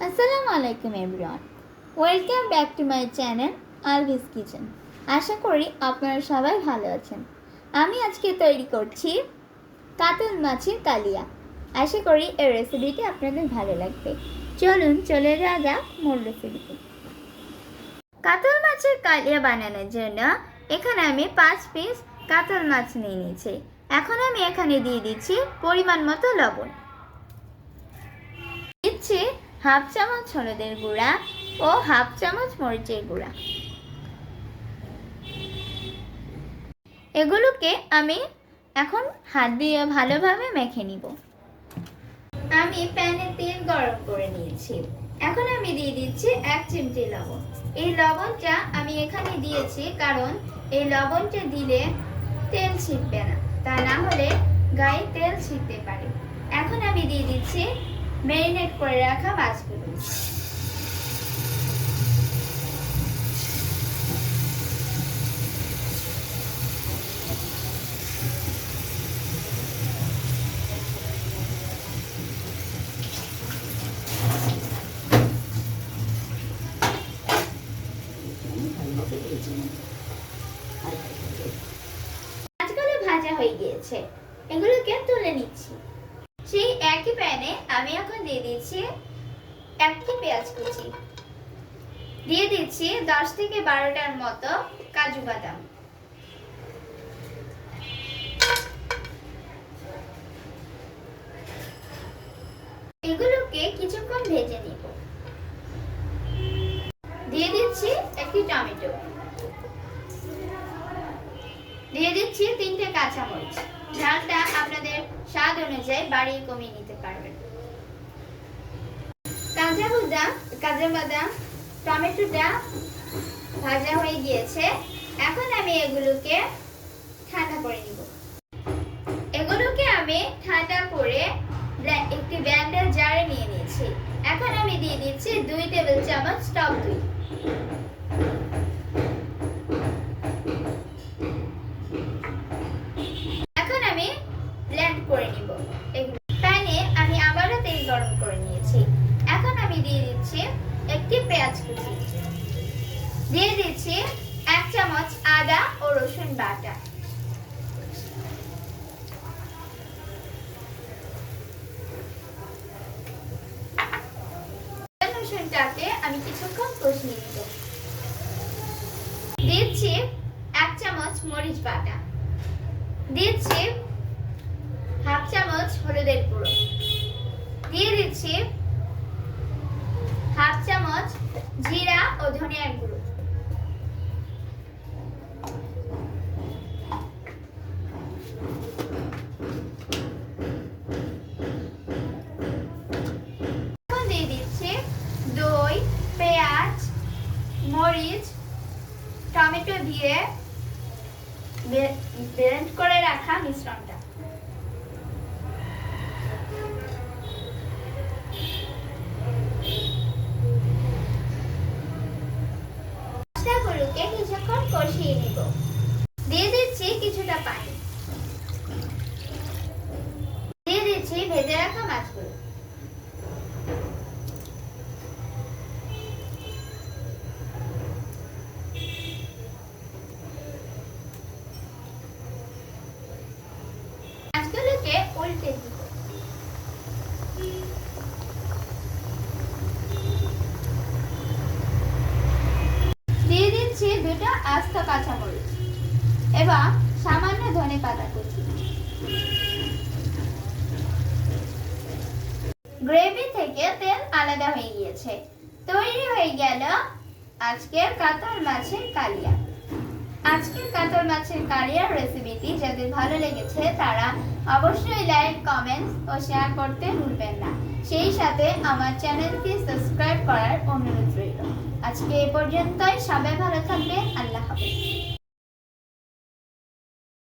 আসসালামু আলাইকুম everyone, welcome back to my channel Alvi's kitchen. আশা করি আপনারা সবাই ভালো আছেন। আমি আজকে তৈরি করছি কাতল মাছের কালিয়া। আশা করি এই রেসিপিটি আপনাদের ভালো লাগবে। চলুন চলে যাওয়া যাক মূল রেসিপিতে। কাতল মাছের কালিয়া বানানোর জন্য এখানে আমি 5 পিস কাতল মাছ নিয়ে নিয়েছি। এখন আমি এখানে দিয়ে দিচ্ছি পরিমাণ মতো লবণ, দিচ্ছি হাফ চামচ হলুদের গুঁড়া ও হাফ চামচ মরিচের গুঁড়া। এগুলোকে আমি এখন হাত দিয়ে ভালোভাবে মেখে নিব। আমি প্যানে তেল গরম করে নিয়েছি। এখন আমি দিয়ে দিচ্ছি 1 চিমটি লবণ। এই লবণটা আমি এখানে দিয়েছি কারণ এই লবণটা দিলে তেল ছিটবে না, তা না হলে গায়ে তেল ছিটতে পারে। এখন আমি দিয়ে দিচ্ছি ম্যারিনেট করে রাখা মাছগুলো। মাছগুলো ভাজা হয়ে গিয়েছে, এগুলোকে তুলে নিচ্ছি। সেই একই প্যানে আমি এখন দিয়ে দিচ্ছি একটি পেঁয়াজ কুচি, দিয়ে দিচ্ছি 10 থেকে 12টার মতো কাজু বাদাম, এগুলোকে কিছুক্ষণ ভেজে নিব। দিয়ে দিচ্ছি একটি টমেটো, দিয়ে দিচ্ছি 3টে কাঁচামরিচ। ঝালটা আপনাদের স্বাদ অনুযায়ী বাড়িয়ে কমিয়ে নিতে পারবেন। কাজু বাদাম টমেটোটা ভাজা হয়ে গিয়েছে। এখন আমি এগুলোকে ঠান্ডা করে নিব। এগুলোকে আমি ঠান্ডা করে একটি ব্লেন্ডার জারে নিয়ে নিয়েছি। এখন আমি দিয়ে দিচ্ছি 2 টেবিল চামচ টক দই। এখন আমি ব্লেন্ড করে নিব। প্যানে আমি আবারও তেল গরম করে নিয়েছি। এখন আমি দিয়ে দিচ্ছি একটি পেঁয়াজ কুচি, দিয়ে দিচ্ছি 1 চামচ আদা ও রসুন বাটা, রসুনটাকে আমি কিছুক্ষণ কষিয়ে নিব। দিচ্ছি 1 চামচ মরিচ বাটা, দিচ্ছি হাফ চামচ হলুদের গুঁড়ো, দিয়ে দিচ্ছি হাফ চামচ জিরা ও ধনিয়ার গুঁড়ো, দিয়ে দিচ্ছি দই, পেঁয়াজ, মরিচ, টমেটো দিয়ে ব্লেন্ড করে রাখা মিশ্রণটা। মশলাগুলোকে কিছুক্ষণ কষিয়ে নিব। দিয়ে দিচ্ছি কিছুটা পানি, দিয়ে দিচ্ছি ভেজে রাখা মাছগুলো। মাছগুলোকে উল্টে দিব। দিয়ে দিচ্ছি 2টা আস্ত কাঁচামরিচ এবং সামান্য ধনেপাতা কুচি। গ্রেভি থেকে তেল আলাদা হয়ে গিয়েছে। তৈরি হয়ে গেল আজকের কাতল মাছের কালিয়া। আজকের কাতল মাছের কালিয়ার রেসিপিটি যাদের ভালো লেগেছে তারা অবশ্যই লাইক, কমেন্টস ও শেয়ার করতে ভুলবেন না। সেই সাথে আমার চ্যানেলটি সাবস্ক্রাইব করার অনুরোধ রইল। আজকে এই পর্যন্তই। সবাই ভালো থাকবেন। আল্লাহ হাফেজ।